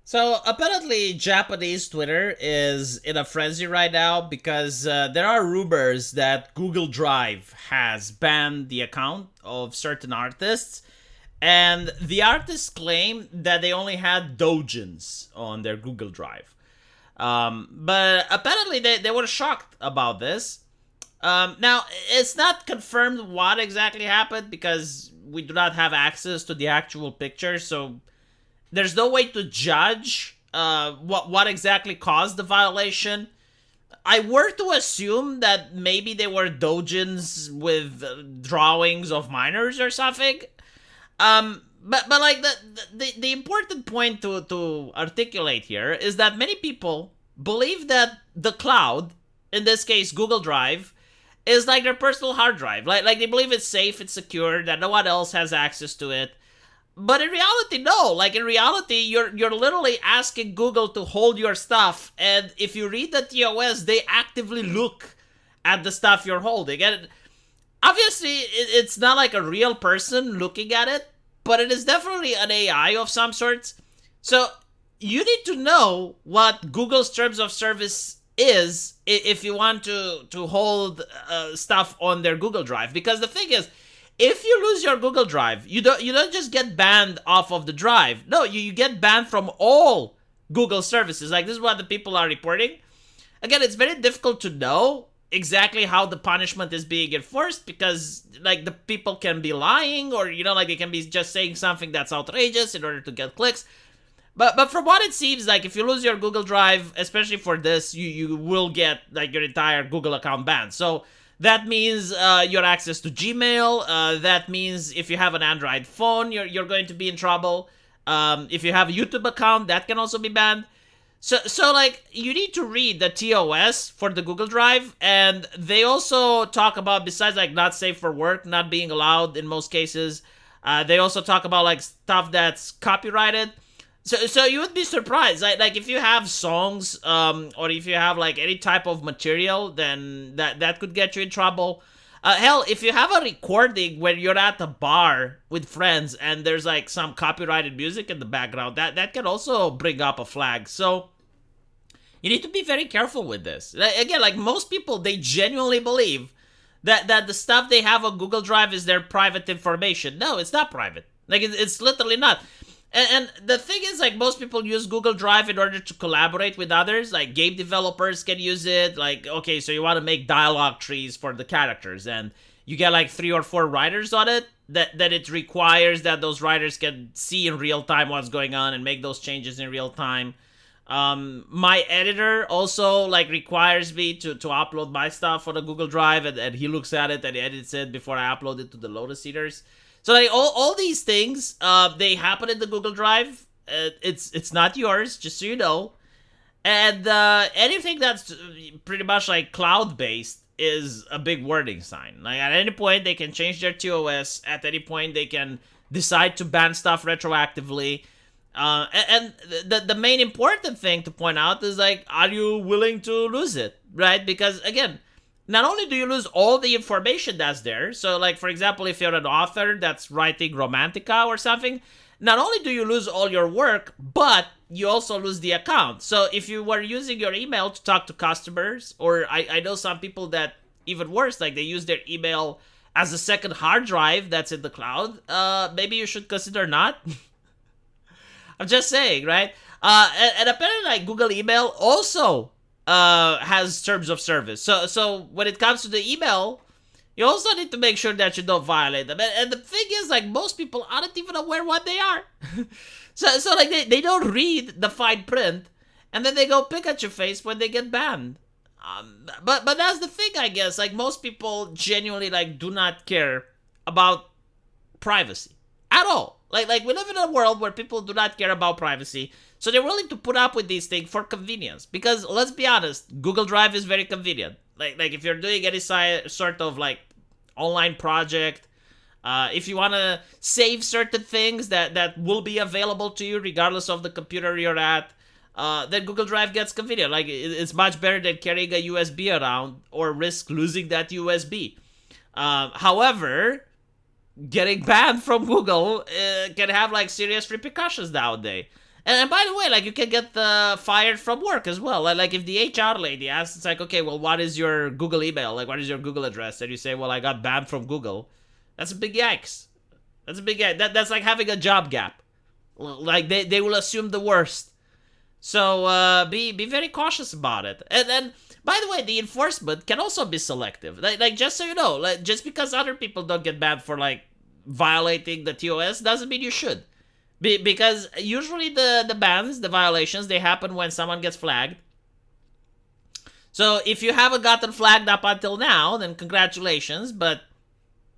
So apparently, Japanese Twitter is in a frenzy right now because there are rumors that Google Drive has banned the account of certain artists, and the artists claim that they only had Doujins on their Google Drive. But apparently, they were shocked about this. Now, it's not confirmed what exactly happened because we do not have access to the actual picture, so there's no way to judge what exactly caused the violation. I were to assume that maybe they were doujins with drawings of minors or something. But like the important point to articulate here is that many people believe that the cloud, in this case Google Drive, is like their personal hard drive. Like they believe it's safe, it's secure, that no one else has access to it. But in reality, no. Like in reality, you're literally asking Google to hold your stuff, and if you read the TOS, they actively look at the stuff you're holding. And obviously, it's not like a real person looking at it, but it is definitely an AI of some sorts. So you need to know what Google's terms of service is if you want to hold stuff on their Google Drive. Because the thing is, if you lose your Google Drive, you don't just get banned off of the drive. No, you get banned from all Google services. Like this is what the people are reporting. Again, it's very difficult to know exactly how the punishment is being enforced because like the people can be lying or like they can be just saying something that's outrageous in order to get clicks. But from what it seems like, if you lose your Google Drive, especially for this, you will get like your entire Google account banned. So that means your access to Gmail. That means if you have an Android phone, you're going to be in trouble. If you have a YouTube account, that can also be banned. So like you need to read the TOS for the Google Drive, and they also talk about, besides like not safe for work, not being allowed in most cases. They also talk about like stuff that's copyrighted. So you would be surprised, like if you have songs, or if you have like any type of material, then that could get you in trouble. Hell, if you have a recording where you're at a bar with friends and there's like some copyrighted music in the background, that can also bring up a flag. So you need to be very careful with this. Again, like most people, they genuinely believe that the stuff they have on Google Drive is their private information. No, it's not private. Like it's literally not. And the thing is, like, most people use Google Drive in order to collaborate with others. Like, game developers can use it. Like, okay, so you want to make dialogue trees for the characters, and you get, like, 3 or 4 writers on it, that it requires that those writers can see in real time what's going on and make those changes in real time. My editor also, like, requires me to upload my stuff on a Google Drive, and he looks at it and edits it before I upload it to the Lotus Eaters. So like all these things, they happen in the Google Drive. It's not yours, just so you know. And anything that's pretty much like cloud based is a big warning sign. Like at any point they can change their TOS. At any point they can decide to ban stuff retroactively. And the main important thing to point out is like, are you willing to lose it, right? Because again, not only do you lose all the information that's there, so like for example, if you're an author that's writing Romantica or something, not only do you lose all your work, but you also lose the account. So if you were using your email to talk to customers, or I know some people that even worse, like they use their email as a second hard drive that's in the cloud, maybe you should consider not. I'm just saying, right? And apparently like Google Email also has terms of service. So when it comes to the email, you also need to make sure that you don't violate them. And the thing is, like most people aren't even aware what they are. so like they don't read the fine print, and then they go pick at your face when they get banned. But that's the thing, I guess. Like most people genuinely like do not care about privacy at all. Like we live in a world where people do not care about privacy. So they're willing to put up with these things for convenience. Because let's be honest, Google Drive is very convenient. Like if you're doing any sort of like online project, if you want to save certain things that will be available to you regardless of the computer you're at, then Google Drive gets convenient. Like it's much better than carrying a USB around or risk losing that USB. However, getting banned from Google can have like serious repercussions nowadays. And by the way, like, you can get fired from work as well. Like if the HR lady asks, it's like, okay, well, what is your Google email? Like, what is your Google address? And you say, well, I got banned from Google. That's a big yikes. That's a big yikes. That's like having a job gap. Like, they will assume the worst. So be very cautious about it. And then, by the way, the enforcement can also be selective. Like just so you know, like, just because other people don't get banned for, like, violating the TOS doesn't mean you should. Because usually the bans, the violations, they happen when someone gets flagged. So if you haven't gotten flagged up until now, then congratulations, but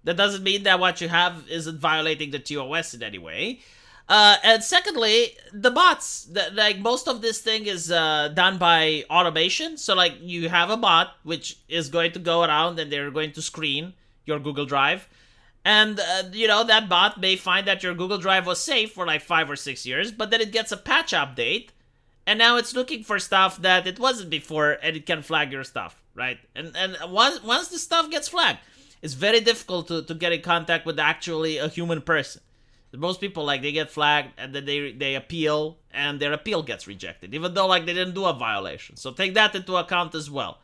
that doesn't mean that what you have isn't violating the TOS in any way. And secondly, the bots. Like, most of this thing is done by automation. So, like, you have a bot which is going to go around and they're going to screen your Google Drive. And, that bot may find that your Google Drive was safe for like 5 or 6 years, but then it gets a patch update, and now it's looking for stuff that it wasn't before, and it can flag your stuff, right? And once the stuff gets flagged, it's very difficult to get in contact with actually a human person. Most people, like, they get flagged, and then they appeal, and their appeal gets rejected, even though, like, they didn't do a violation. So take that into account as well.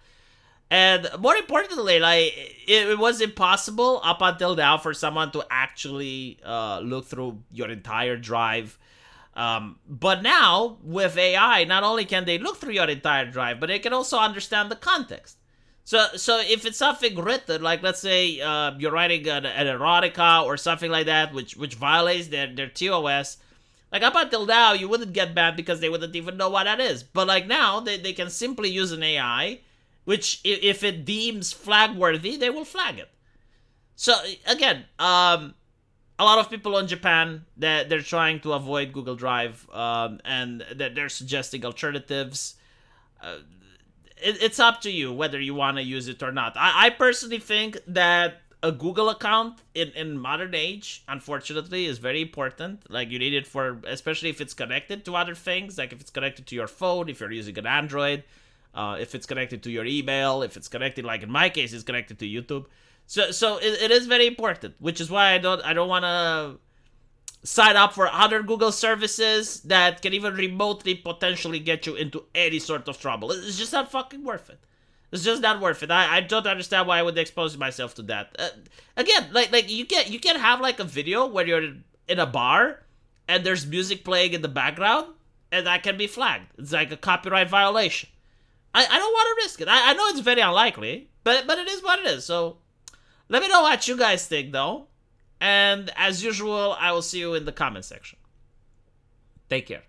And more importantly, like, it was impossible up until now for someone to actually look through your entire drive. But now, with AI, not only can they look through your entire drive, but they can also understand the context. So if it's something written, like, let's say you're writing an erotica or something like that, which violates their TOS, like, up until now, you wouldn't get banned because they wouldn't even know what that is. But, like, now, they can simply use an AI, which, if it deems flag-worthy, they will flag it. So, again, a lot of people in Japan, they're trying to avoid Google Drive, and they're suggesting alternatives. It's up to you whether you want to use it or not. I personally think that a Google account in modern age, unfortunately, is very important. Like, you need it for, especially if it's connected to other things, like if it's connected to your phone, if you're using an Android, if it's connected to your email, if it's connected, like in my case, it's connected to YouTube. So it is very important, which is why I don't want to sign up for other Google services that can even remotely potentially get you into any sort of trouble. It's just not fucking worth it. It's just not worth it. I don't understand why I would expose myself to that. Again, like you can have like a video where you're in a bar and there's music playing in the background, and that can be flagged. It's like a copyright violation. I don't want to risk it. I know it's very unlikely, but it is what it is. So let me know what you guys think, though. And as usual, I will see you in the comment section. Take care.